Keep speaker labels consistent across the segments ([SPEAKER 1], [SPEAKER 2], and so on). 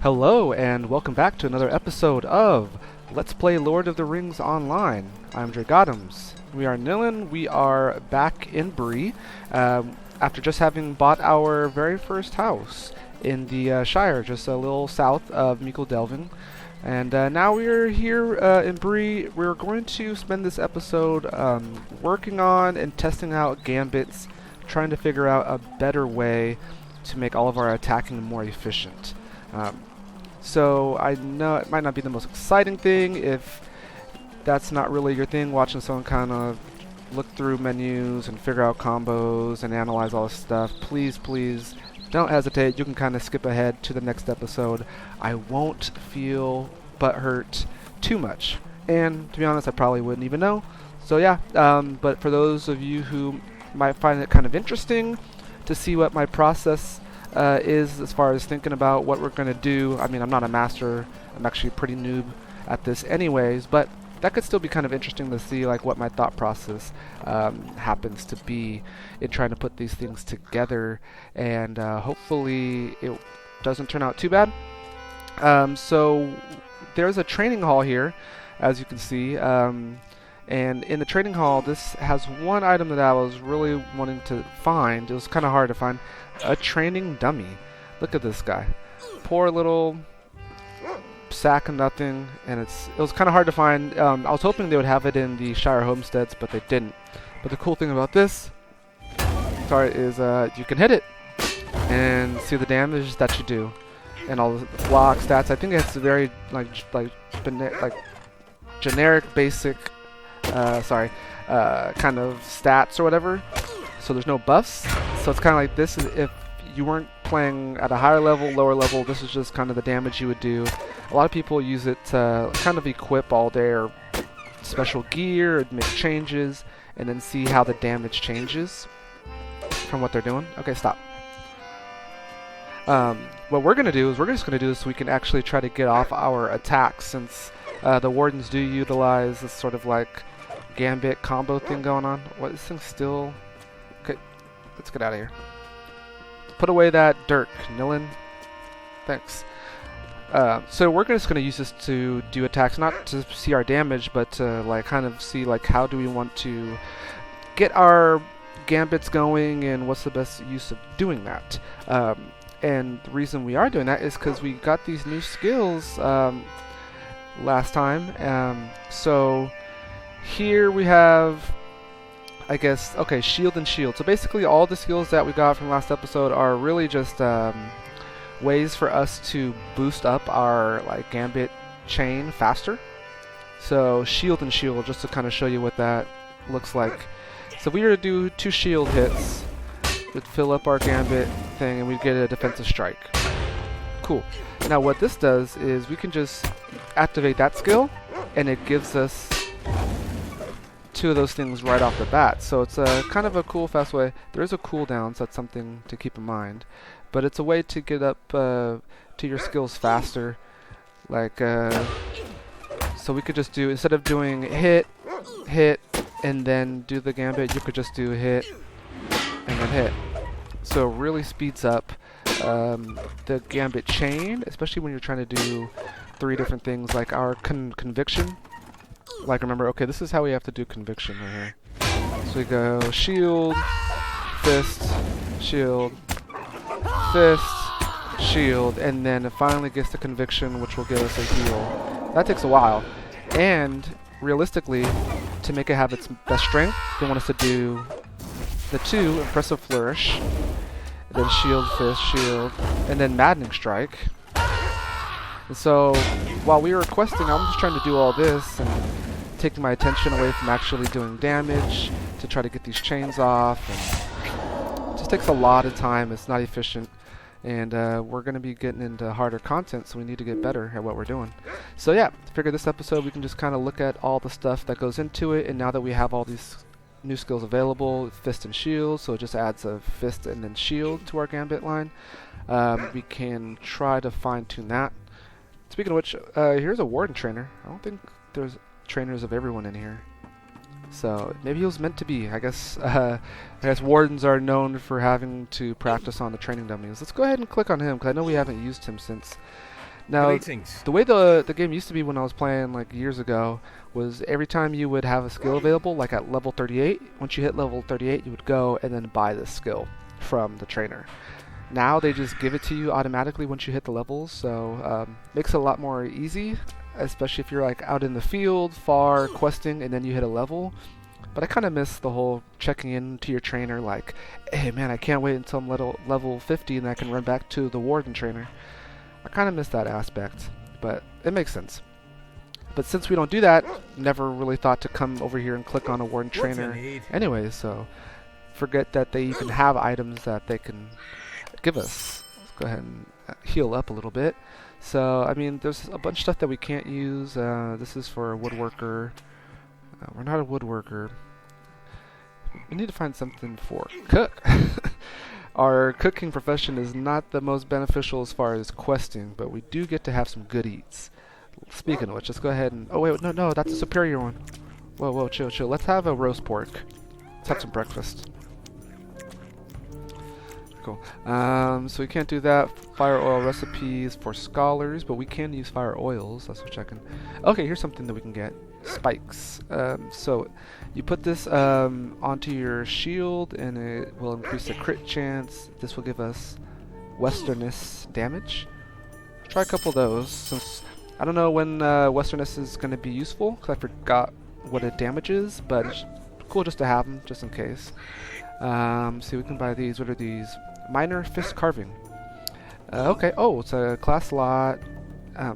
[SPEAKER 1] Hello and welcome back to another episode of Let's Play Lord of the Rings Online. I'm Dragodums. We are Nilin. We are back in Bree after just having bought our very first house in the Shire, just a little south of Delving. And now we're here in Bree. We're going to spend this episode working on and testing out Gambits, trying to figure out a better way to make all of our attacking more efficient. So I know it might not be the most exciting thing if that's not really your thing, watching someone kind of look through menus and figure out combos and analyze all this stuff. Please don't hesitate. You can kind of skip ahead to the next episode. I won't feel butthurt too much, and to be honest, I probably wouldn't even know. So yeah, but for those of you who might find it kind of interesting to see what my process is as far as thinking about what we're going to do. I mean, I'm not a master. I'm actually pretty noob at this anyways, but that could still be kind of interesting to see like what my thought process happens to be in trying to put these things together, and hopefully it doesn't turn out too bad. So there's a training hall here, as you can see, and in the training hall this has one item that I was really wanting to find. It was kind of hard to find. A training dummy. Look at this guy. Poor little sack of nothing, and it was kind of hard to find. I was hoping they would have it in the Shire homesteads, but they didn't. But the cool thing about this is you can hit it and see the damage that you do and all the block stats. I think it's very generic, basic kind of stats or whatever. So there's no buffs. So it's kind of like this is if you weren't playing at a higher level, lower level, this is just kind of the damage you would do. A lot of people use it to kind of equip all their special gear and make changes and then see how the damage changes from what they're doing. Okay, stop. What we're going to do is we're just going to do this so we can actually try to get off our attacks, since the wardens do utilize this sort of like Gambit combo thing going on. What, this thing's still... Okay, let's get out of here. Put away that dirt, Nilin. Thanks. So we're just going to use this to do attacks, not to see our damage, but to like kind of see like how do we want to get our Gambits going and what's the best use of doing that. And the reason we are doing that is because we got these new skills last time. So here we have, I guess, okay, shield and shield. So basically all the skills that we got from last episode are really just ways for us to boost up our like Gambit chain faster. So shield and shield, just to kind of show you what that looks like. So if we were to do 2 shield hits, we'd fill up our Gambit thing and we'd get a defensive strike. Cool. Now what this does is we can just activate that skill and it gives us 2 of those things right off the bat. So it's a kind of a cool, fast way. There is a cooldown, so that's something to keep in mind. But it's a way to get up to your skills faster. Like, so we could just do, instead of doing hit, and then do the Gambit, you could just do hit, and then hit. So it really speeds up the Gambit chain, especially when you're trying to do 3 different things, like our conviction. Like, remember, okay, this is how we have to do conviction right here. So we go shield, fist, shield, fist, shield, and then it finally gets to conviction, which will give us a heal. That takes a while. And realistically, to make it have its best strength, they want us to do the 2 impressive flourish, then shield, fist, shield, and then maddening strike. And so while we were questing, I'm just trying to do all this and taking my attention away from actually doing damage to try to get these chains off. And it just takes a lot of time. It's not efficient, and we're going to be getting into harder content, so we need to get better at what we're doing. So yeah, I figured this episode we can just kind of look at all the stuff that goes into it, and now that we have all these new skills available, fist and shield, so it just adds a fist and then shield to our Gambit line. We can try to fine-tune that. Speaking of which, here's a warden trainer. I don't think there's trainers of everyone in here, so maybe he was meant to be. I guess wardens are known for having to practice on the training dummies. Let's go ahead and click on him, because I know we haven't used him since Now,
[SPEAKER 2] Greetings.
[SPEAKER 1] the way the game used to be when I was playing like years ago was every time you would have a skill available, like at level 38, once you hit level 38, you would go and then buy this skill from the trainer. Now they just give it to you automatically once you hit the levels, so makes it a lot more easy, especially if you're like out in the field, far, questing, and then you hit a level. But I kind of miss the whole checking in to your trainer like, hey man, I can't wait until I'm level 50 and I can run back to the warden trainer. I kind of miss that aspect, but it makes sense. But since we don't do that, never really thought to come over here and click on a warden trainer anyway, so forget that they even have items that they can give us. Let's go ahead and heal up a little bit. So, I mean, there's a bunch of stuff that we can't use. This is for a woodworker. We're not a woodworker. We need to find something for cook. Our cooking profession is not the most beneficial as far as questing, but we do get to have some good eats. Speaking of which, let's go ahead and... Oh, wait, no, that's a superior one. Whoa, chill. Let's have a roast pork. Let's have some breakfast. Cool. So we can't do that. Fire oil recipes for scholars, but we can use fire oils. That's what I can... Okay, here's something that we can get. Spikes. So you put this onto your shield and it will increase the crit chance. This will give us Westernness damage. Try a couple of those since I don't know when Westernness is going to be useful because I forgot what it damages, but it's cool just to have them just in case. See, we can buy these. What are these? Minor fist carving. Okay. Oh, it's a class slot.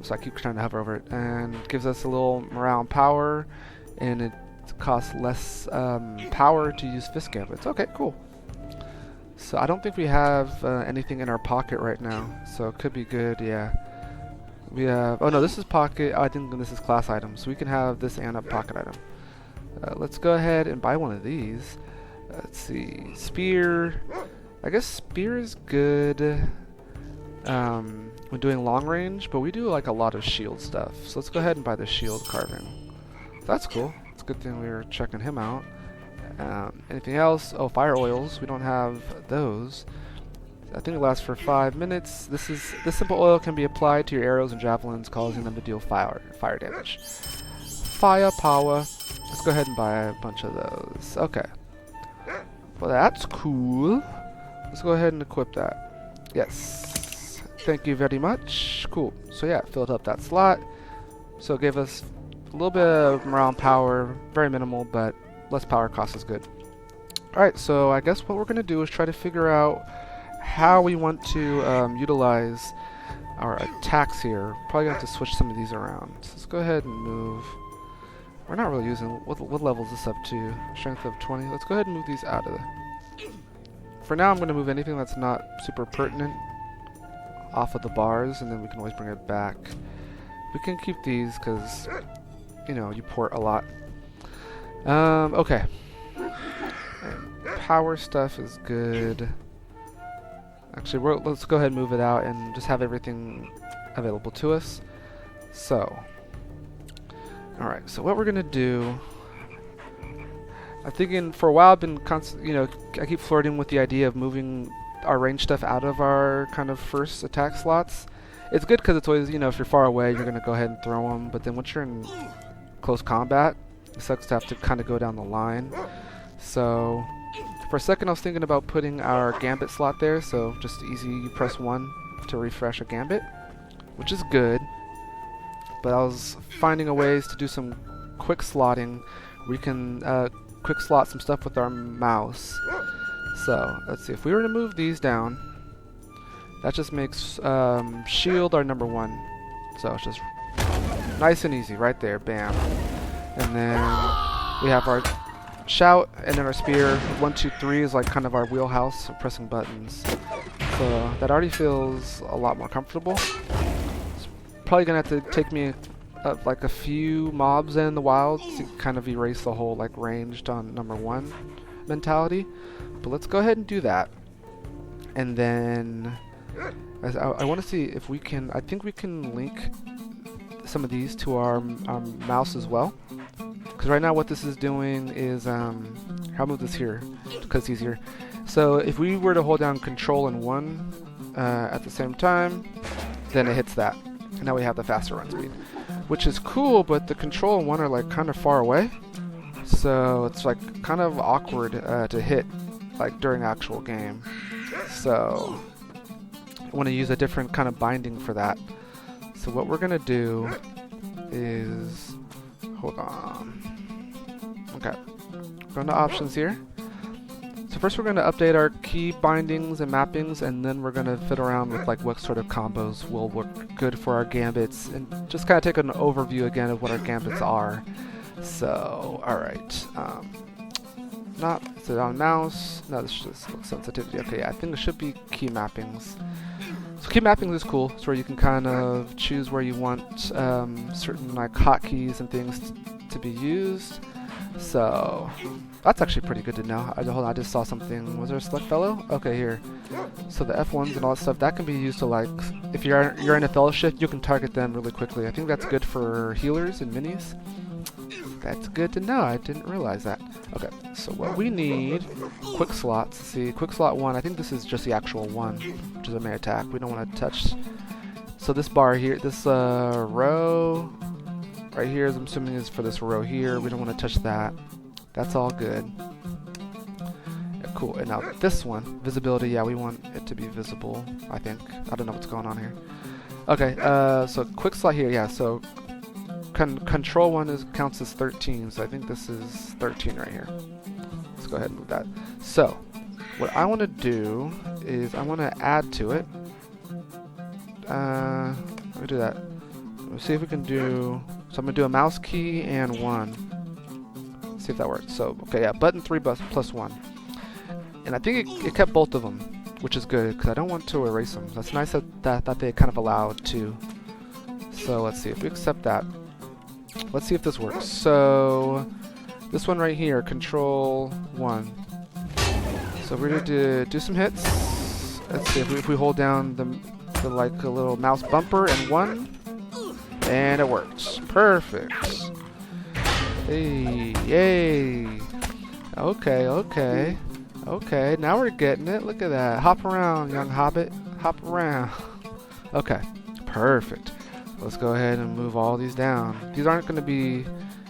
[SPEAKER 1] So I keep trying to hover over it, and it gives us a little morale and power, and it costs less power to use fist gambits. Okay, cool. So I don't think we have anything in our pocket right now, so it could be good. Yeah, we have. Oh no, this is pocket. Oh, I think this is class item, so we can have this and a pocket item. Let's go ahead and buy one of these. Let's see, spear. I guess spear is good. When doing long range, but we do like a lot of shield stuff. So let's go ahead and buy the shield carving. That's cool. It's a good thing we were checking him out. Anything else? Oh, fire oils. We don't have those. I think it lasts for 5 minutes. This simple oil can be applied to your arrows and javelins, causing them to deal fire damage. Fire power. Let's go ahead and buy a bunch of those. Okay. Well, that's cool. Let's go ahead and equip that. Yes. Thank you very much. Cool. So yeah, filled up that slot. So it gave us a little bit of morale and power. Very minimal, but less power cost is good. Alright, so I guess what we're going to do is try to figure out how we want to utilize our attacks here. Probably going to have to switch some of these around. So let's go ahead and move. We're not really using... What level is this up to? Strength of 20. Let's go ahead and move these out of the... For now, I'm going to move anything that's not super pertinent off of the bars, and then we can always bring it back. We can keep these because, you know, you port a lot. Okay. And power stuff is good. Actually, let's go ahead and move it out and just have everything available to us. So, alright, so what we're going to do... I'm thinking for a while I've been I keep flirting with the idea of moving our range stuff out of our kind of first attack slots. It's good because it's always, if you're far away, you're going to go ahead and throw them. But then once you're in close combat, it sucks to have to kind of go down the line. So for a second I was thinking about putting our Gambit slot there. So just easy, you press 1 to refresh a Gambit, which is good. But I was finding a ways to do some quick slotting. We can quick slot some stuff with our mouse. So, let's see, if we were to move these down, that just makes shield our number 1. So it's just nice and easy right there, bam. And then we have our shout, and then our spear. 1, 2, 3 is like kind of our wheelhouse of pressing buttons. So that already feels a lot more comfortable. It's probably gonna have to take me like a few mobs in the wild to kind of erase the whole like ranged on number 1 mentality. But let's go ahead and do that. And then I want to see if we can... I think we can link some of these to our mouse as well. Because right now what this is doing is... I'll move this here because it's easier. So if we were to hold down Control and 1 at the same time, then it hits that. And now we have the faster run speed, which is cool, but the control and one are like kind of far away. So it's like kind of awkward to hit like during actual game. So I want to use a different kind of binding for that. So what we're going to do is, hold on. Okay, go into options here. So first we're going to update our key bindings and mappings, and then we're going to fit around with like what sort of combos will work good for our gambits, and just kind of take an overview again of what our gambits are. So, alright, not, is it on mouse? No, this is just sensitivity. Okay, yeah, I think it should be key mappings. So key mappings is cool. It's where you can kind of choose where you want certain like hotkeys and things to be used. So that's actually pretty good to know. Hold on, I just saw something. Was there a select fellow? Okay, here. So the F1s and all that stuff, that can be used to like, if you're in a fellowship, you can target them really quickly. I think that's good for healers and minis. That's good to know. I didn't realize that. Okay, so what we need, quick slots. See, quick slot 1, I think this is just the actual one, which is a melee attack. We don't want to touch. So this bar here, this row right here, I'm assuming is for this row here. We don't want to touch that. That's all good. Yeah, cool. And now this one, visibility, yeah, we want it to be visible, I think. I don't know what's going on here. Okay, so quick slot here, yeah, so control 1 counts as 13, so I think this is 13 right here. Let's go ahead and move that. So, what I want to do is I want to add to it. Let me do that. Let's see if we can do. So I'm gonna do a mouse key and 1. See if that works. So okay, yeah, button 3 plus 1, and I think it kept both of them, which is good because I don't want to erase them. That's nice that they kind of allowed to. So let's see if we accept that. Let's see if this works. So this one right here, control 1. So we're going to do some hits. Let's see if we hold down the like a little mouse bumper and 1, and it works. Perfect. Hey, yay. Okay. Now we're getting it. Look at that. Hop around, young hobbit. Hop around. Okay. Perfect. Let's go ahead and move all these down. These aren't going to be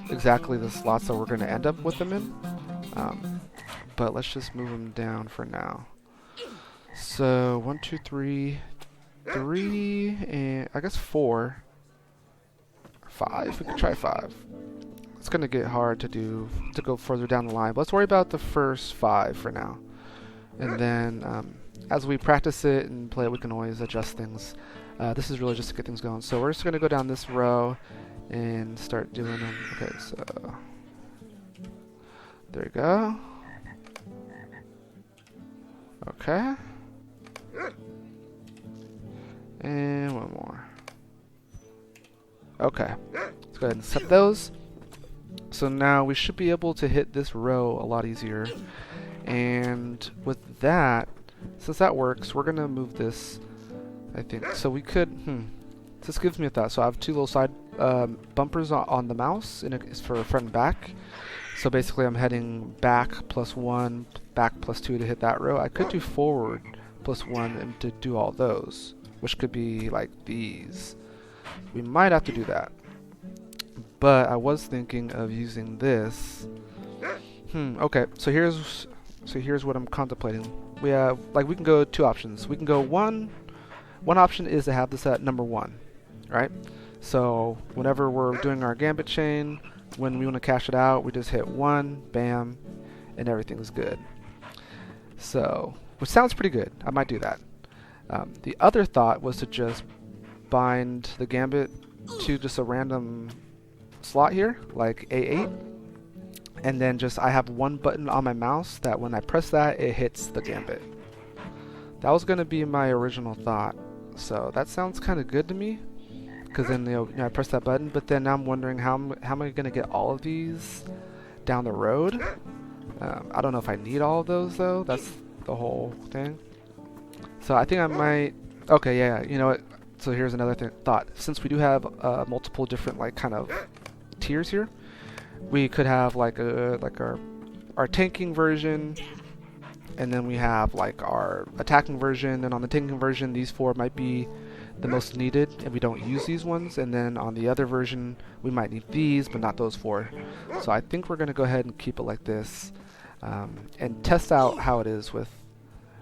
[SPEAKER 1] exactly the slots that we're going to end up with them in, but let's just move them down for now. So 1, 2, 3, and I guess 4, 5. We can try 5. It's going to get hard to go further down the line, but let's worry about the first 5 for now. And then as we practice it and play it, we can always adjust things. This is really just to get things going. So we're just going to go down this row and start doing them. Okay, so there you go. Okay. And one more. Okay. Let's go ahead and set those. So now we should be able to hit this row a lot easier. And with that, since that works, we're going to move this, I think. So we could, this gives me a thought. So I have 2 little side bumpers on the mouse, and it's for front and back. So basically I'm heading back +1, back +2 to hit that row. I could do forward +1 and to do all those, which could be like these. We might have to do that. But I was thinking of using this. Okay, so here's what I'm contemplating. We have, like, we can go 2 options. We can go one option is to have this at number 1, right? So whenever we're doing our gambit chain, when we want to cash it out, we just hit 1, bam, and everything's good. So, which sounds pretty good. I might do that. The other thought was to just bind the gambit to just a random slot here, like A8, and then just I have 1 button on my mouse that when I press that, it hits the gambit. That was going to be my original thought. So that sounds kind of good to me, because then I press that button. But then I'm wondering how am I going to get all of these down the road? I don't know if I need all of those though. That's the whole thing. So I think I might. Okay, yeah. You know what? So here's another thought. Since we do have multiple different like kind of tiers here, we could have like our tanking version. And then we have like our attacking version, and on the tanking version, these 4 might be the most needed, and we don't use these ones. And then on the other version, we might need these, but not those 4. So I think we're going to go ahead and keep it like this, and test out how it is with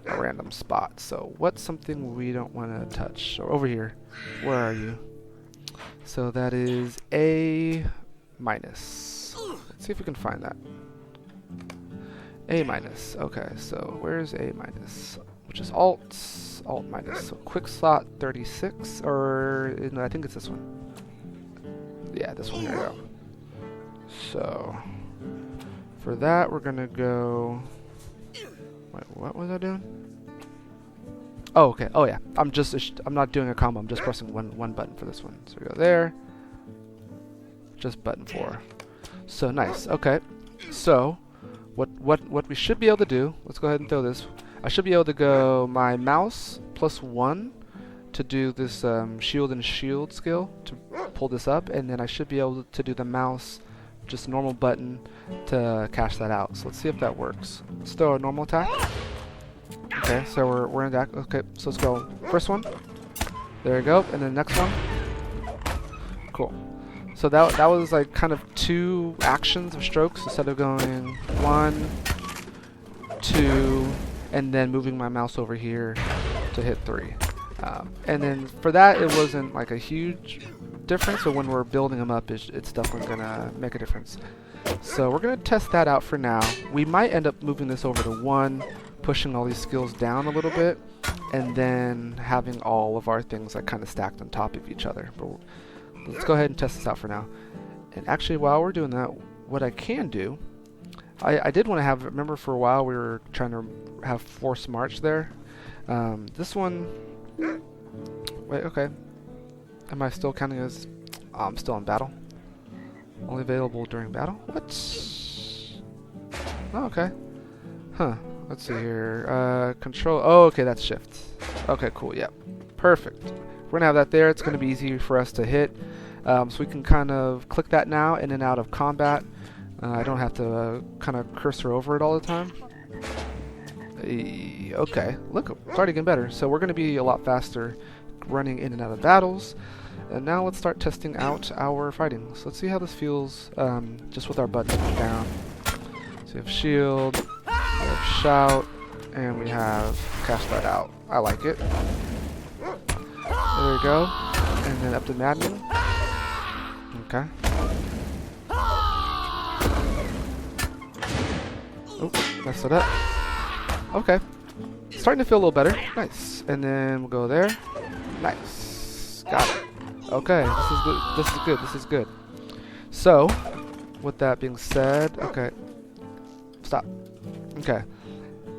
[SPEAKER 1] a random spot. So what's something we don't want to touch? So over here, where are you? So that is A minus. Let's see if we can find that. A minus. Okay, so where's A minus? Which is alt minus. So quick slot 36, or no, I think it's this one. Yeah, this one. Here we go. So for that, we're gonna go. Wait, what was I doing? Oh, okay. Oh, yeah. I'm not doing a combo. I'm just pressing one button for this one. So we go there. Just button 4. So nice. Okay. So what we should be able to do? Let's go ahead and throw this. I should be able to go my mouse +1 to do this shield and shield skill to pull this up, and then I should be able to do the mouse just normal button to cash that out. So let's see if that works. Let's throw a normal attack. Okay, so we're in that. Okay, so let's go. First one. There we go. And then next one. Cool. So that was like kind of 2 actions of strokes instead of going 1, 2, and then moving my mouse over here to hit 3. And then for that, it wasn't like a huge difference. So when we're building them up, it's definitely gonna make a difference. So we're gonna test that out for now. We might end up moving this over to 1. Pushing all these skills down a little bit, and then having all of our things like kind of stacked on top of each other. But let's go ahead and test this out for now. And actually, while we're doing that, what I can do, I did want to have, remember for a while we were trying to have force march there. This one, wait, okay. Am I still counting as, I'm still in battle? Only available during battle? What? Oh, okay. Huh. Let's see here. Control. Oh, okay, that's shift. Okay, cool. Yep. Perfect. We're going to have that there. It's going to be easy for us to hit. So we can kind of click that now in and out of combat. I don't have to kind of cursor over it all the time. Okay. Look, it's already getting better. So we're going to be a lot faster running in and out of battles. And now let's start testing out our fighting. So let's see how this feels just with our buttons down. So we have shield. We have shout, and we have cast that out. I like it. There we go. And then up to maddening. Okay. Oh, messed it up. Okay. Starting to feel a little better. Nice. And then we'll go there. Nice. Got it. Okay. This is good. This is good. This is good. So, with that being said, okay. Stop. Okay,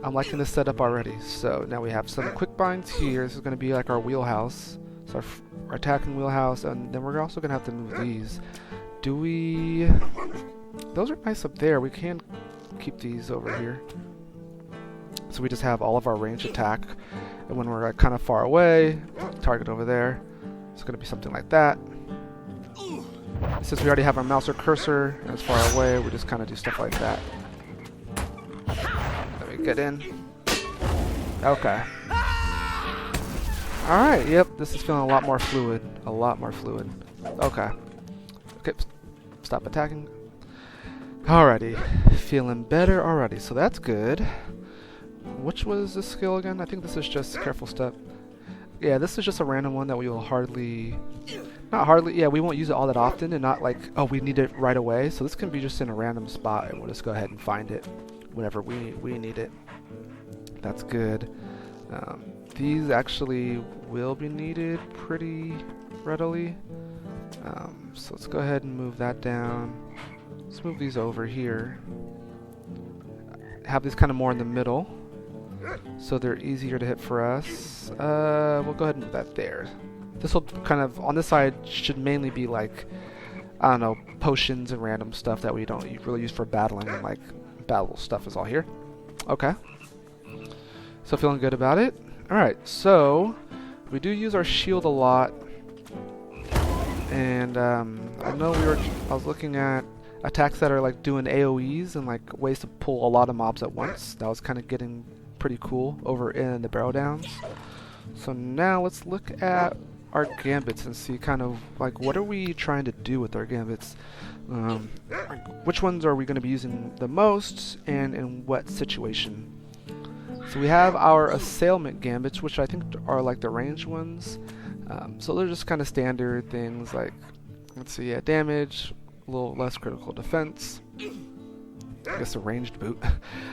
[SPEAKER 1] I'm liking this setup already. So now we have some quick binds here. This is going to be like our wheelhouse. So our attacking wheelhouse, and then we're also going to have to move these. Do we... Those are nice up there. We can keep these over here. So we just have all of our ranged attack. And when we're kind of far away, target over there. It's going to be something like that. Since we already have our mouse or cursor, and it's far away, we just kind of do stuff like that. Get in. Okay. Alright, yep, this is feeling a lot more fluid. A lot more fluid. Okay. Okay, stop attacking. Alrighty. Feeling better already, so that's good. Which was this skill again? I think this is just careful step. Yeah, this is just a random one that we will hardly... Not hardly, yeah, we won't use it all that often, and not like, oh, we need it right away. So this can be just in a random spot, and we'll just go ahead and find it whenever we need it. That's good. These actually will be needed pretty readily. So let's go ahead and move that down. Let's move these over here. Have these kind of more in the middle, so they're easier to hit for us. We'll go ahead and move that there. This will kind of, on this side, should mainly be like, I don't know, potions and random stuff that we don't really use for battling, and like battle stuff is all here. Okay. So feeling good about it. Alright, so we do use our shield a lot. And I know I was looking at attacks that are like doing AoEs and like ways to pull a lot of mobs at once. That was kind of getting pretty cool over in the barrel downs. So now let's look at our gambits and see kind of like what are we trying to do with our gambits. Which ones are we going to be using the most and in what situation? So we have our assailment gambits, which I think are like the ranged ones. So they're just kind of standard things like, let's see, yeah, damage, a little less critical defense. I guess a ranged boot.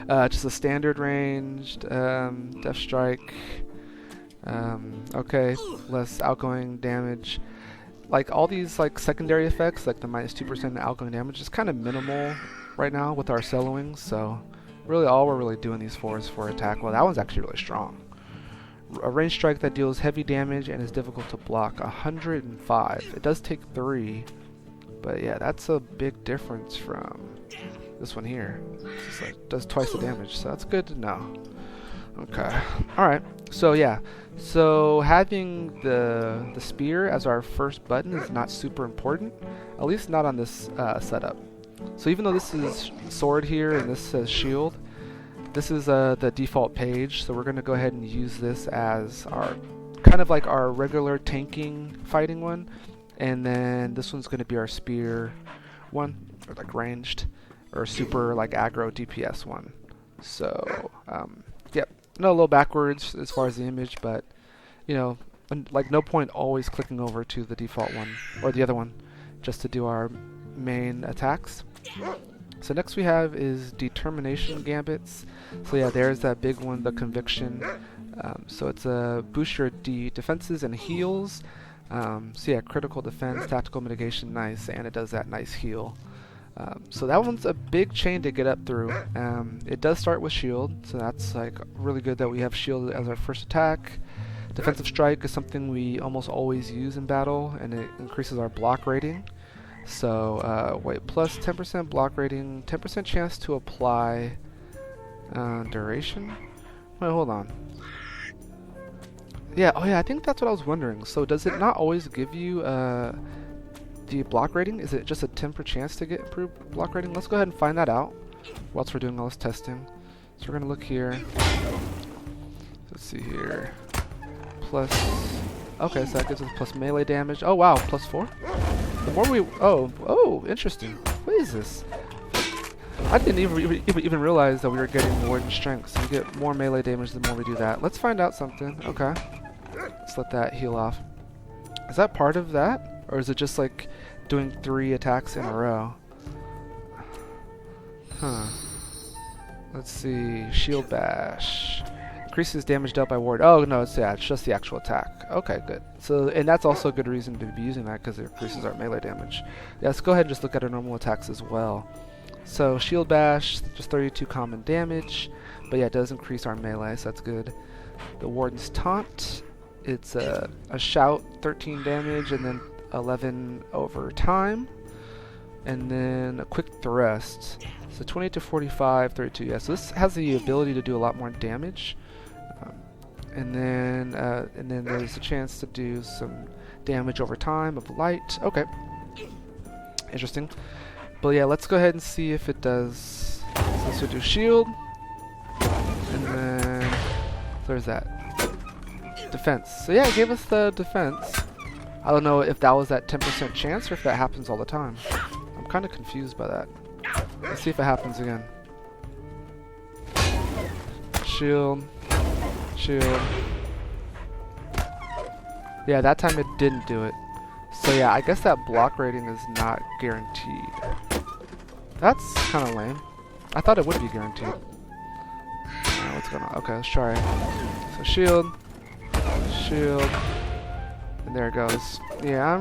[SPEAKER 1] Just a standard ranged, death strike. Okay, less outgoing damage. Like all these like secondary effects, like the -2% outgoing damage, is kind of minimal right now with our soloings. So really, all we're really doing these for is for attack. Well, that one's actually really strong. A ranged strike that deals heavy damage and is difficult to block. 105. It does take 3, but yeah, that's a big difference from this one here. It's just like does twice the damage, so that's good to know. Okay. All right. So yeah. So having the spear as our first button is not super important, at least not on this setup. So even though this is sword here and this says shield, this is the default page. So we're going to go ahead and use this as our kind of like our regular tanking fighting one, and then this one's going to be our spear one, or like ranged, or super like aggro DPS one. So yep. No, a little backwards as far as the image, but you know, like no point always clicking over to the default one or the other one just to do our main attacks. So next we have is determination gambits. So yeah, there's that big one, the conviction. So it's a boost your defenses and heals. So yeah, critical defense, tactical mitigation, nice, and it does that nice heal. So that one's a big chain to get up through. It does start with shield, so that's like really good that we have shield as our first attack. Defensive strike is something we almost always use in battle, and it increases our block rating. So wait, plus 10% block rating, 10% chance to apply duration. Wait, hold on. Yeah, oh yeah, I think that's what I was wondering. So does it not always give you the block rating? Is it just a 10% chance to get improved block rating? Let's go ahead and find that out whilst we're doing all this testing. So we're gonna look here. Let's see here. Plus, okay, so that gives us plus melee damage. Oh wow, plus 4. The more we, oh, interesting. What is this? I didn't even realize that we were getting warden strength. So we get more melee damage the more we do that. Let's find out something. Okay, let's let that heal off. Is that part of that? Or is it just like doing 3 attacks in a row? Huh. Let's see. Shield bash. Increases damage dealt by ward. Oh no, it's just the actual attack. Okay, good. So, and that's also a good reason to be using that because it increases our melee damage. Yeah, let's go ahead and just look at our normal attacks as well. So shield bash, just 32 common damage, but yeah, it does increase our melee, so that's good. The warden's taunt. It's a shout, 13 damage, and then 11 over time, and then a quick thrust, so 28 to 45, 32. Yeah, so this has the ability to do a lot more damage, and then there's a chance to do some damage over time of light. Okay, interesting. But yeah, let's go ahead and see if it does. So let's do shield, and then there's that defense. So yeah, it gave us the defense. I don't know if that was that 10% chance or if that happens all the time. I'm kind of confused by that. Let's see if it happens again. Shield. Shield. Yeah, that time it didn't do it. So yeah, I guess that block rating is not guaranteed. That's kind of lame. I thought it would be guaranteed. What's going on? Okay, let's try it. So shield. Shield. And there it goes. Yeah,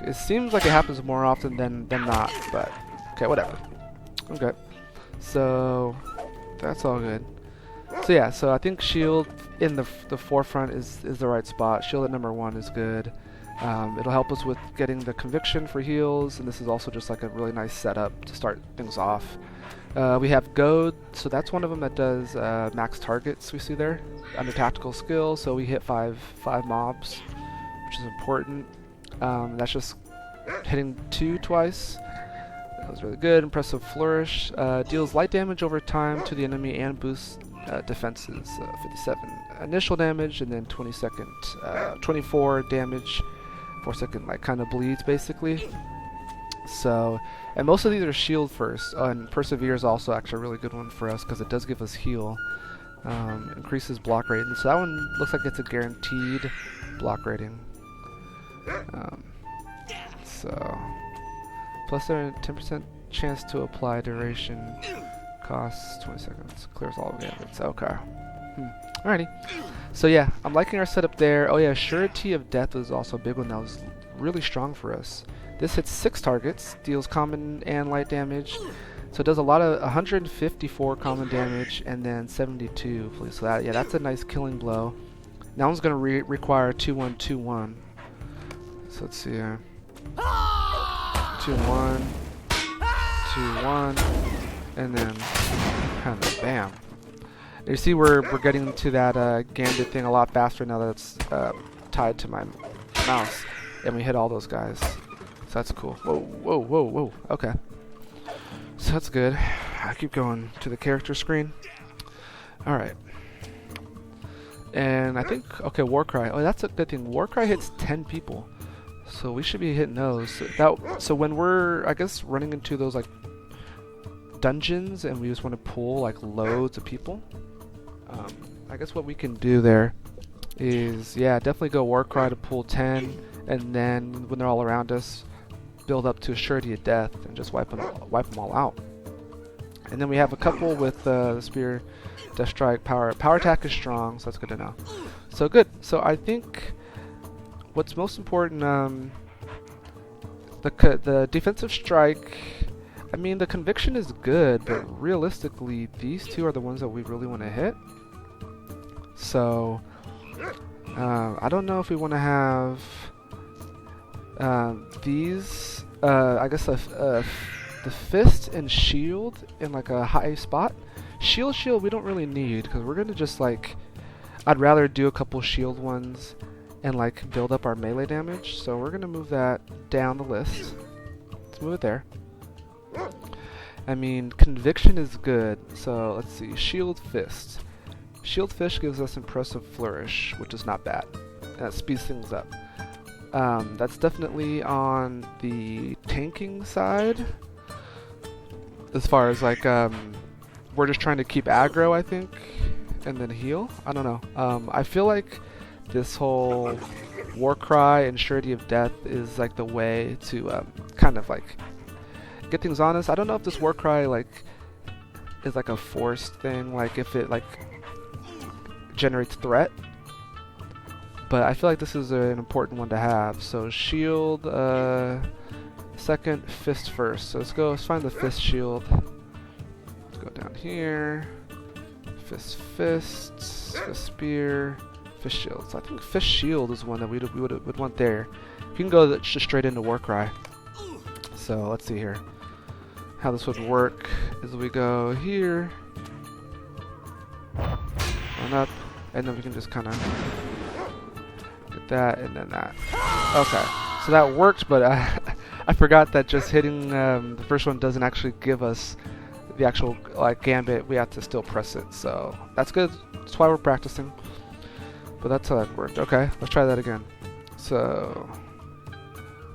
[SPEAKER 1] it seems like it happens more often than not, but okay, whatever. Okay. So that's all good. So yeah, so I think shield in the forefront is the right spot. Shield at number 1 is good. It'll help us with getting the conviction for heals, and this is also just like a really nice setup to start things off. We have goad, so that's one of them that does max targets we see there under tactical skill, so we hit 5 mobs, which is important. That's just hitting 2 twice. That was really good. Impressive flourish. Deals light damage over time to the enemy and boosts defenses. 57. initial damage, and then 24 damage, 4-second like kind of bleeds basically. So, and most of these are shield first, and Persevere is also actually a really good one for us because it does give us heal. Increases block rating, so that one looks like it's a guaranteed block rating. So, plus a 10% chance to apply duration, costs 20 seconds, clears all gambits. Okay. Alrighty. So yeah, I'm liking our setup there. Oh yeah, Surety of Death was also a big one that was really strong for us. This hits 6 targets, deals common and light damage. So it does a lot of 154 common damage and then 72 please. So that, yeah, that's a nice killing blow. That one's going to require 2-1-2-1. So let's see here. 2-1, 2-1, and then kind of bam. You see we're getting to that Gambit thing a lot faster now that it's tied to my mouse, and we hit all those guys. So that's cool. Whoa, whoa, whoa, whoa. Okay. So that's good. I keep going to the character screen. Alright. And I think, okay, Warcry. Oh, that's a good thing. Warcry hits 10 people. So we should be hitting those. So when we're, I guess, running into those, like, dungeons and we just want to pull, like, loads of people, I guess what we can do there is, yeah, definitely go Warcry to pull 10, and then when they're all around us, build up to a Surety of Death and just wipe them all out. And then we have a couple with the Spear, Death Strike, Power Attack is strong, so that's good to know. So good. So I think what's most important, the defensive strike, I mean the conviction is good, but realistically these two are the ones that we really want to hit. So I don't know if we want to have these, I guess the fist and shield in like a high spot. Shield we don't really need because we're gonna just like, I'd rather do a couple shield ones and like build up our melee damage. So we're gonna move that down the list. Let's move it there. I mean, conviction is good. So let's see, shield fist. Shield fist gives us impressive flourish, which is not bad. That speeds things up. That's definitely on the tanking side. As far as like, we're just trying to keep aggro, I think, and then heal. I don't know. I feel like this whole Warcry and Surety of Death is like the way to kind of like get things on us. I don't know if this Warcry like is like a forced thing, like if it like generates threat. But I feel like this is an important one to have. So shield second, fist first. So let's find the fist shield. Let's go down here. Fist, spear, fist shield. So I think fist shield is one that we would want there. You can go just straight into Warcry. So let's see here. How this would work is we go here, and up, and then we can just kind of get that and then that. Okay, so that worked, but I forgot that just hitting the first one doesn't actually give us the actual like Gambit. We have to still press it, so that's good. That's why we're practicing. But that's how that worked. Okay, let's try that again. So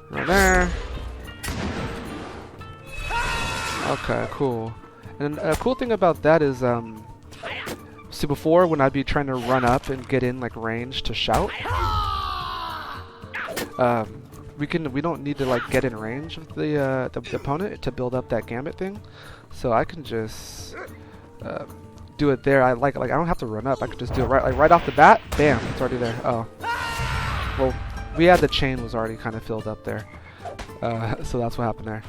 [SPEAKER 1] right there. Okay, cool. And a cool thing about that is, see before when I'd be trying to run up and get in like range to shout, we don't need to like get in range of the opponent to build up that Gambit thing. So I can just do it there. I don't have to run up. I could just do it right off the bat. Bam, it's already there. Oh, well, we had the chain was already kind of filled up there. So that's what happened there.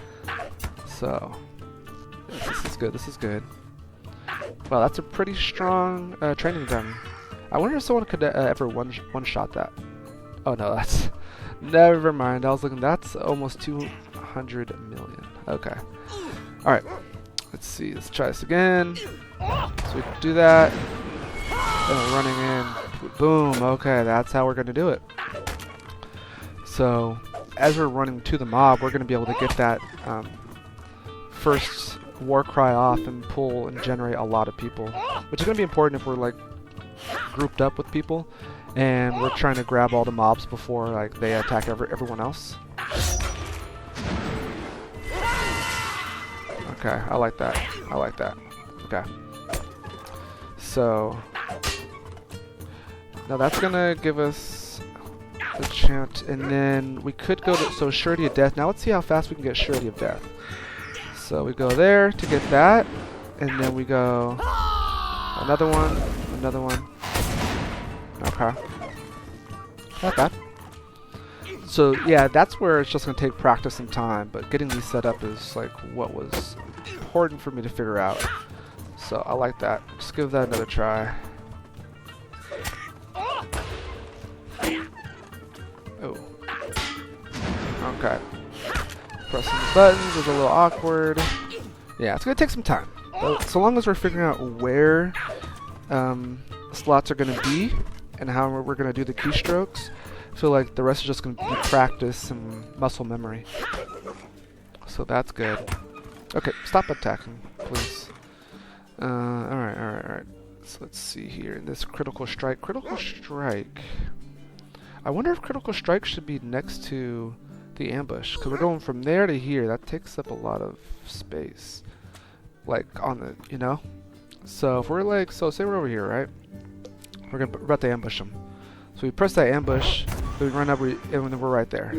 [SPEAKER 1] So. This is good. This is good. Well, that's a pretty strong training gun. I wonder if someone could ever one-shot that. Oh no, that's never mind. I was looking. That's almost 200 million. Okay. All right. Let's see. Let's try this again. So we can do that. And we're running in. Boom. Okay, that's how we're gonna do it. So as we're running to the mob, we're gonna be able to get that first Warcry off and pull and generate a lot of people, which is going to be important if we're like grouped up with people, and we're trying to grab all the mobs before like they attack everyone else. Okay, I like that. I like that. Okay. So now that's gonna give us the chant, and then we could go to surety of death. Now let's see how fast we can get surety of death. So we go there to get that, and then we go another one, another one. Okay. Not bad. So yeah, that's where it's just gonna take practice and time, but getting these set up is like what was important for me to figure out. So I like that. Just give that another try. Oh. Okay. Pressing the buttons is a little awkward. Yeah, it's gonna take some time. But so long as we're figuring out where slots are gonna be and how we're gonna do the keystrokes, I feel like the rest is just gonna be practice and muscle memory. So that's good. Okay, stop attacking, please. Alright. So let's see here. This critical strike. Critical strike. I wonder if critical strike should be next to the ambush, because we're going from there to here. That takes up a lot of space. Like on the, you know? So if we're like, so say we're over here, right? We're about to ambush them. So we press that ambush, then we run up, and then we're right there.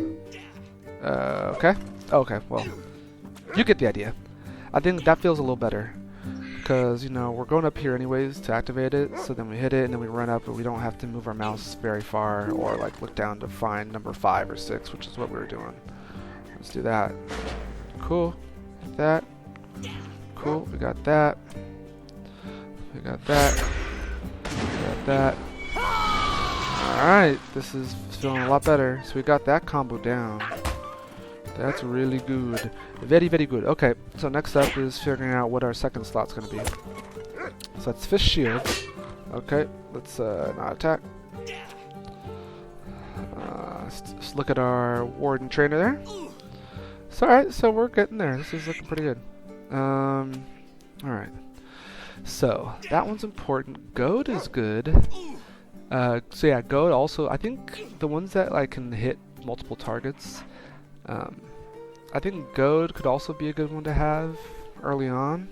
[SPEAKER 1] Okay? Okay, well, you get the idea. I think that feels a little better, because, you know, we're going up here anyways to activate it, so then we hit it, and then we run up, and we don't have to move our mouse very far, or like look down to find number 5 or 6, which is what we were doing. Let's do that. Cool. That. Cool. We got that. We got that. We got that. Alright, this is feeling a lot better. So we got that combo down. That's really good. Very, very good. Okay, so next up is figuring out what our second slot's going to be. So that's Fist Shield. Okay, let's not attack. Let's look at our Warden Trainer there. It's alright, so we're getting there. This is looking pretty good. Alright. So, that one's important. Goad is good. So yeah, Goad also, I think the ones that like can hit multiple targets, I think Goad could also be a good one to have early on.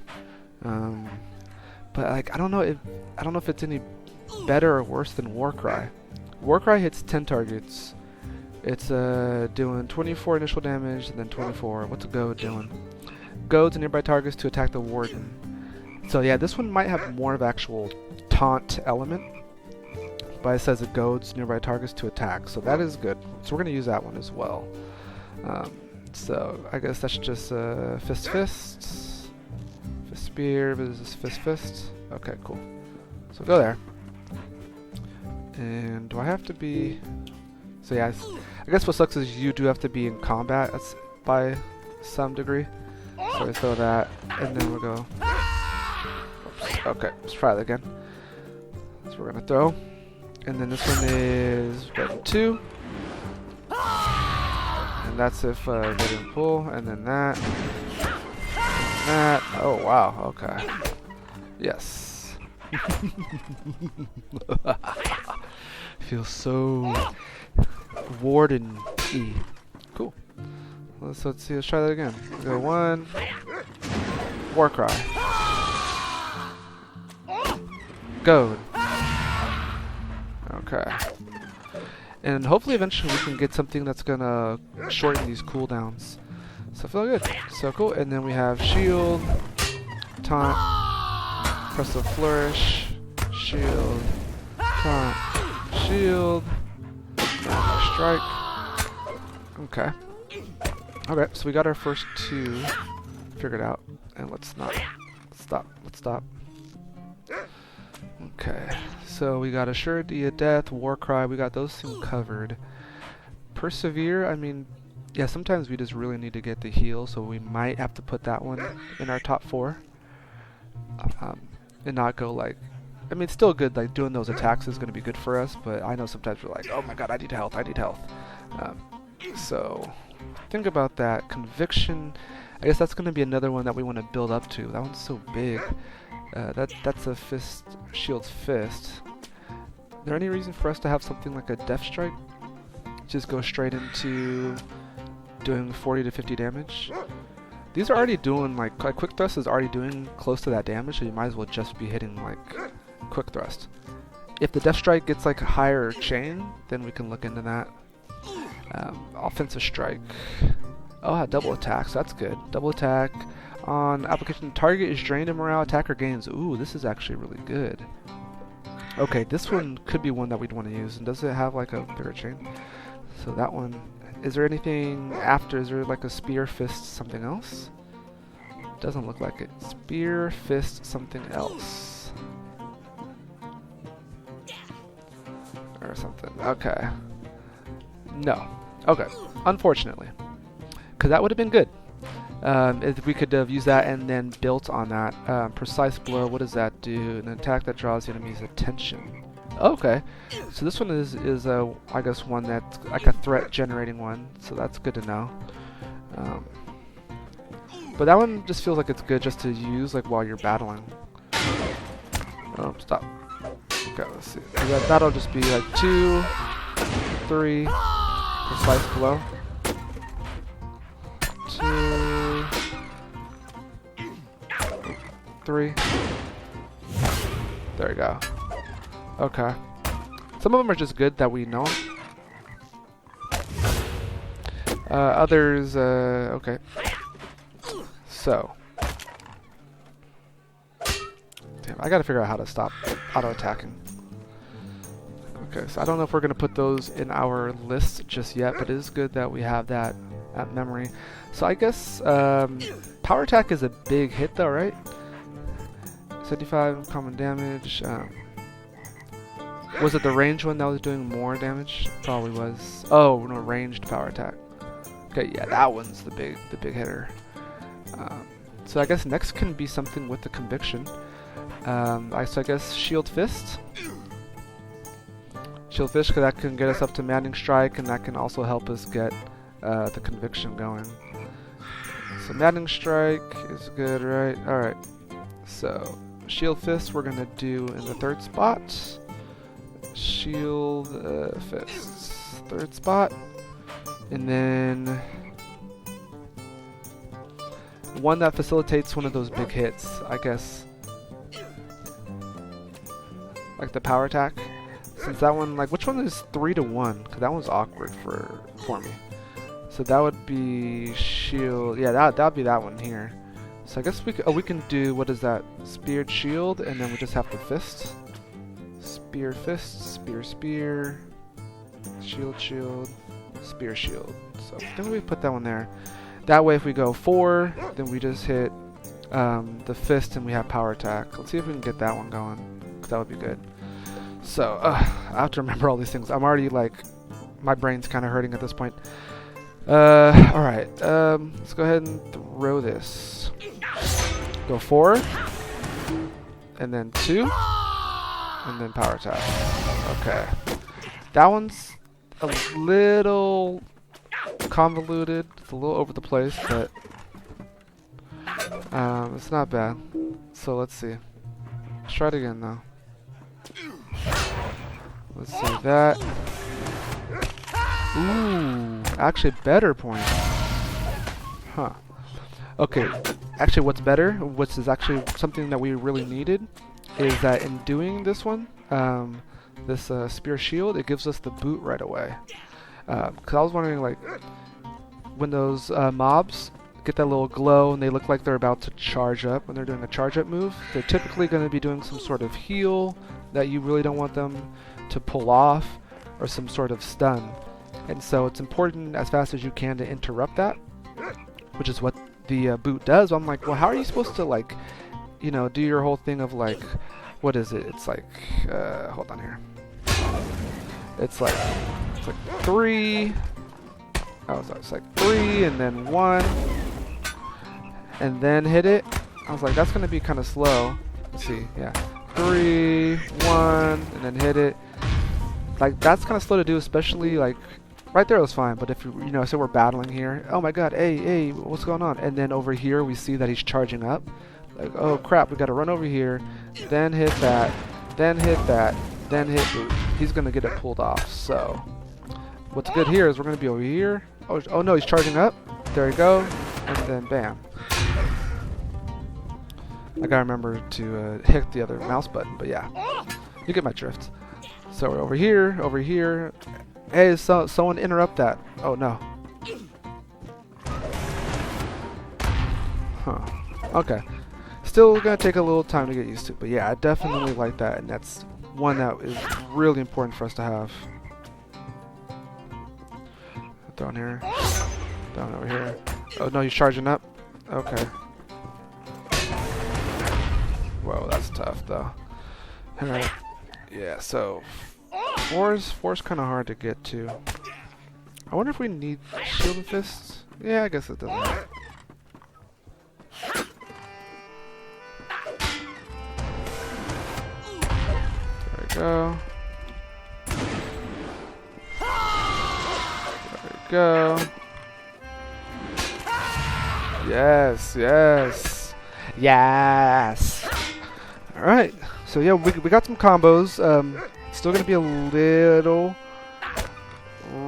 [SPEAKER 1] But like I don't know if it's any better or worse than Warcry. Warcry hits 10 targets. It's doing 24 initial damage and then 24. What's a Goad doing? Goads nearby targets to attack the Warden. So yeah, this one might have more of actual taunt element, but it says it goads nearby targets to attack, so that is good. So we're going to use that one as well. So I guess that's just Fist, Fist Spear versus Fist. Okay, cool. So go there. And do I have to be... So yeah, I guess what sucks is you do have to be in combat by some degree. So we throw that, and then we'll go... Oops. Okay, let's try that again. So we're going to throw. And then this one is button 2. And that's if they didn't pull. And then that. And that. Oh, wow. Okay. Yes. Feels so Warden-y. Cool. Let's see. Let's try that again. Go 1. Warcry. Goad. Okay. And hopefully eventually we can get something that's gonna shorten these cooldowns. So I feel good. So cool. And then we have shield, taunt, press the flourish, shield, taunt, shield, strike. Okay. Okay, so we got our first 2 figured out. And let's stop. Okay, so we got Assurity of Death, Warcry, we got those two covered. Persevere, I mean, yeah, sometimes we just really need to get the heal, so we might have to put that one in our top 4. And not go like, I mean, it's still good, like doing those attacks is going to be good for us, but I know sometimes we're like, oh my god, I need health. So, think about that. Conviction, I guess that's going to be another one that we want to build up to. That one's so big. That's a Shield's Fist. there any reason for us to have something like a Death Strike? Just go straight into doing 40 to 50 damage? These are already doing like Quick Thrust is already doing close to that damage, so you might as well just be hitting like Quick Thrust. If the Death Strike gets like a higher chain, then we can look into that. Offensive Strike. Oh, double attack, so that's good. Double attack on application. Target is drained in morale, attacker gains. Ooh, this is actually really good. Okay, this one could be one that we'd want to use. And does it have like a bigger chain? So that one. Is there anything after? Is there like a Spear, Fist, something else? Doesn't look like it. Spear, Fist, something else. Or something. Okay. No. Okay. Unfortunately. Because that would have been good. If we could have used that and then built on that. Precise Blow, what does that do? An attack that draws the enemy's attention. Okay. So this one is I guess one that's like a threat generating one. So that's good to know. But that one just feels like it's good just to use like while you're battling. Oh, stop. Okay, let's see. So that'll just be like 2, 3, Precise Blow. 2, 3. There we go. Okay. Some of them are just good that we know. Others, okay. So. Damn, I gotta figure out how to stop auto-attacking. Okay, so I don't know if we're gonna put those in our list just yet, but it is good that we have that at memory. So I guess, Power Attack is a big hit though, right? 75 common damage. Was it the range one that was doing more damage? Probably was. Oh no, ranged Power Attack. Okay, yeah, that one's the big hitter. So I guess next can be something with the Conviction. So I guess Shield Fist. Shield Fist, because that can get us up to Maddening Strike, and that can also help us get the Conviction going. So Maddening Strike is good, right? Alright. So Shield Fist we're gonna do in the 3rd spot. Shield Fists. 3rd spot. And then one that facilitates one of those big hits, I guess. Like the Power Attack. Since that one, like, which one is 3 to 1? Because that one's awkward for me. So that would be Shield. Yeah, that would be that one here. So I guess we can do, what is that? Speared Shield, and then we just have the Fist. Spear Fist, Spear Spear, Shield Shield, Spear Shield. So I think we put that one there. That way if we go 4, then we just hit the Fist and we have Power Attack. Let's see if we can get that one going, because that would be good. So, I have to remember all these things. I'm already like, my brain's kind of hurting at this point. Alright, let's go ahead and throw this. Go 4, and then 2, and then Power Attack. Okay. That one's a little convoluted. It's a little over the place, but it's not bad. So let's see. Let's try it again though. Let's see that. Ooh, actually better point. Huh. Okay, actually what's better, which is actually something that we really needed, is that in doing this one, this Spear Shield, it gives us the boot right away. Because I was wondering, like, when those mobs get that little glow and they look like they're about to charge up, when they're doing a charge up move, they're typically going to be doing some sort of heal that you really don't want them to pull off, or some sort of stun. And so it's important as fast as you can to interrupt that, which is what the boot does. I'm like, well, how are you supposed to, like, you know, do your whole thing of like, what is it? It's like, hold on here. It's like 3. Oh, so it's like 3 and then 1, and then hit it. I was like, that's gonna be kind of slow. Let's see, yeah, 3, 1, and then hit it. Like, that's kind of slow to do, especially like right there was fine. But if you know, so we're battling here. Oh my God, hey, what's going on? And then over here we see that he's charging up. Like, oh crap, we gotta run over here, then hit that, then hit that, then hit boot. He's gonna get it pulled off. So what's good here is we're gonna be over here. Oh no, he's charging up. There we go, and then bam. I gotta remember to hit the other mouse button, but yeah, you get my drift. So we're over here. Hey, someone interrupt that. Oh no. Huh. Okay. Still gonna take a little time to get used to, but yeah, I definitely like that, and that's one that is really important for us to have. Down here. Down over here. Oh no, he's charging up. Okay. Whoa, that's tough though. Alright. Yeah, so four's kind of hard to get to. I wonder if we need shield and fists. Yeah, I guess it doesn't. There we go. There we go. Yes, yes, yes. All right. So yeah, we got some combos. Still gonna be a little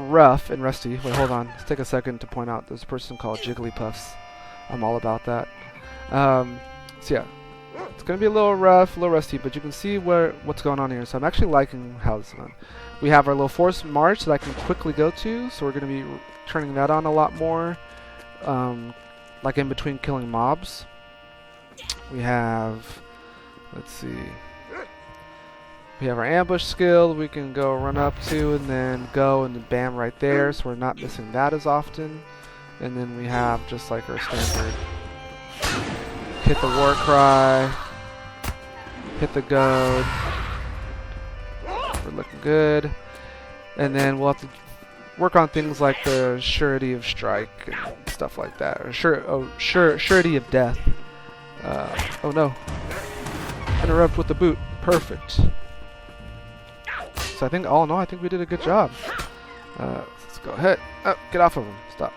[SPEAKER 1] rough and rusty. Wait, hold on. Let's take a second to point out there's a person called Jigglypuffs. I'm all about that. So yeah, it's gonna be a little rough, a little rusty, but you can see what's going on here. So I'm actually liking how this is going. We have our little force march that I can quickly go to. So we're gonna be turning that on a lot more, like in between killing mobs. We have, let's see. We have our ambush skill we can go run up to and then go and then bam right there, so we're not missing that as often. And then we have just like our standard hit the war cry, hit the goad. We're looking good. And then we'll have to work on things like the surety of strike and stuff like that. Or surety of death. Oh no. Interrupt with the boot. Perfect. So I think, all in all, I think we did a good job. Let's go ahead. Oh, get off of him. Stop.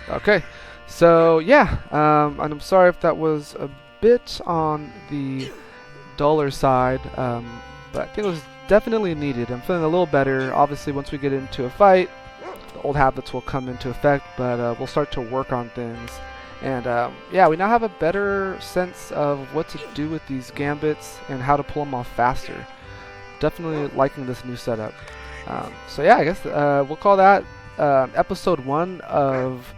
[SPEAKER 1] Okay. So yeah, and I'm sorry if that was a bit on the duller side, but I think it was definitely needed. I'm feeling a little better. Obviously, once we get into a fight, the old habits will come into effect, but we'll start to work on things. And yeah, we now have a better sense of what to do with these gambits and how to pull them off faster. Definitely liking this new setup. So yeah, I guess we'll call that episode 1 of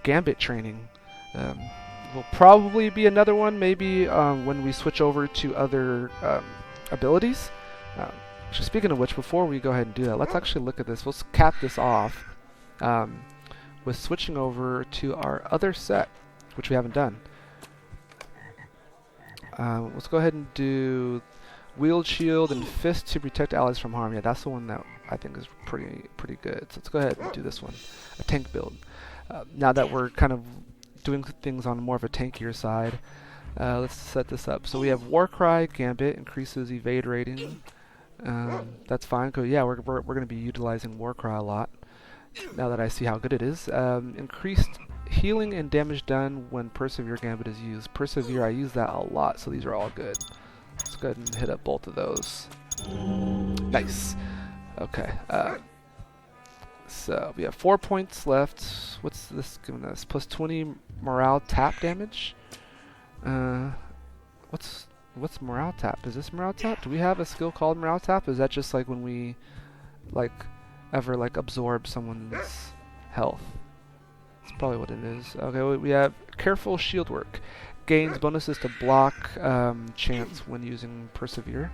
[SPEAKER 1] Gambit training. Will probably be another one maybe when we switch over to other abilities. Actually, speaking of which, before we go ahead and do that, let's actually look at this. Let's cap this off with switching over to our other set, which we haven't done. Let's go ahead and do wield shield and fist to protect allies from harm. Yeah, that's the one that I think is pretty good. So let's go ahead and do this one, a tank build. Now that we're kind of doing things on more of a tankier side, let's set this up. So we have Warcry Gambit, increases evade rating. That's fine, because yeah, we're going to be utilizing Warcry a lot now that I see how good it is. Increased healing and damage done when Persevere Gambit is used. Persevere, I use that a lot, so these are all good. Let's go ahead and hit up both of those. Nice. Okay. So we have 4 points left. What's this giving us? Plus 20 morale tap damage. What's morale tap? Is this morale tap? Do we have a skill called morale tap? Is that just like when we ever absorb someone's health? That's probably what it is. Okay, we have careful shield work. Gains bonuses to block chance when using Persevere.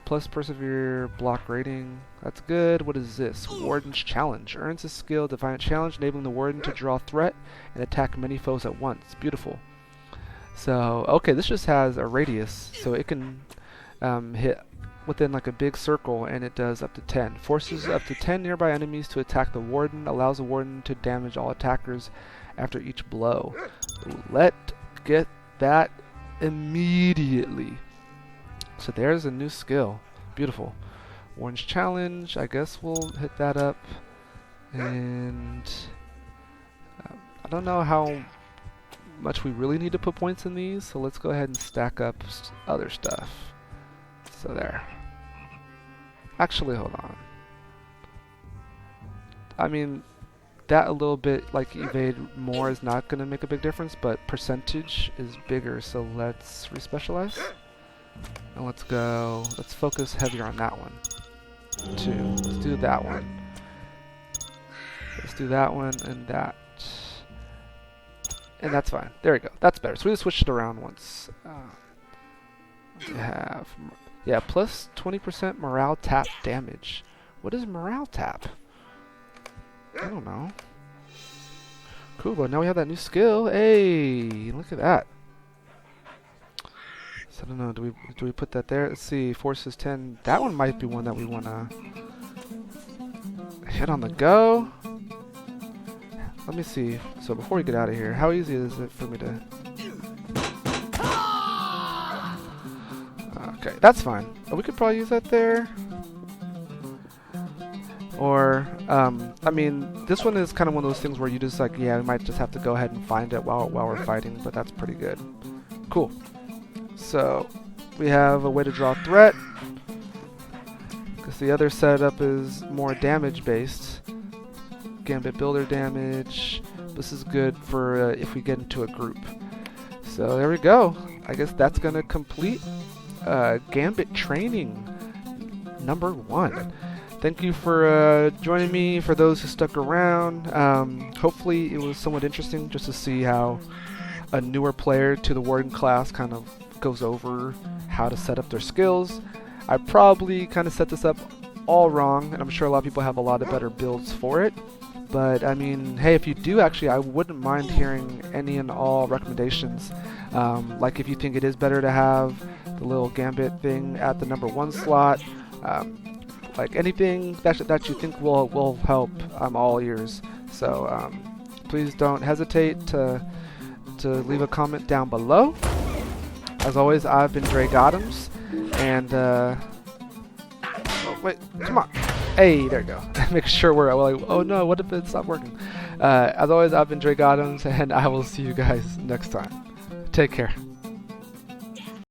[SPEAKER 1] Plus Persevere block rating. That's good. What is this? Warden's Challenge. Earns a skill, Defiant Challenge, enabling the Warden to draw threat and attack many foes at once. Beautiful. So, okay, this just has a radius, so it can hit within a big circle, and it does up to 10. Forces up to 10 nearby enemies to attack the Warden. Allows the Warden to damage all attackers after each blow. Let's get that immediately. So there's a new skill. Beautiful. Warden's Challenge. I guess we'll hit that up. And I don't know how much we really need to put points in these, so let's go ahead and stack up other stuff. So there. Actually, hold on. I mean, that a little bit like evade more is not going to make a big difference, but percentage is bigger, so let's respecialize. And let's go, let's focus heavier on that one. 2. Let's do that one. Let's do that one and that. And that's fine. There we go. That's better. So we just switched it around once. We have, yeah, plus 20% morale tap damage. What is morale tap? I don't know. Cool, but now we have that new skill. Hey, look at that. So I don't know, do we put that there? Let's see, forces 10. That one might be one that we want to hit on the go. Let me see. So before we get out of here, how easy is it for me to... Okay, that's fine. Oh, we could probably use that there. Or, I mean, this one is kind of one of those things where you just like, yeah, we might just have to go ahead and find it while we're fighting, but that's pretty good. Cool. So, we have a way to draw threat, because the other setup is more damage-based. Gambit builder damage. This is good for if we get into a group. So, there we go. I guess that's going to complete Gambit training number 1. Thank you for joining me, for those who stuck around. Hopefully it was somewhat interesting just to see how a newer player to the Warden class kind of goes over how to set up their skills. I probably kind of set this up all wrong, and I'm sure a lot of people have a lot of better builds for it. But I mean, hey, if you do, actually, I wouldn't mind hearing any and all recommendations. Like if you think it is better to have the little Gambit thing at the number 1 slot. Like anything that you think will help, I'm all ears. So please don't hesitate to leave a comment down below. As always, I've been Drake Adams, and oh, wait, come on, hey, there you go. Make sure we're like, oh no, what if it stopped working? As always, I've been Drake Adams, and I will see you guys next time. Take care.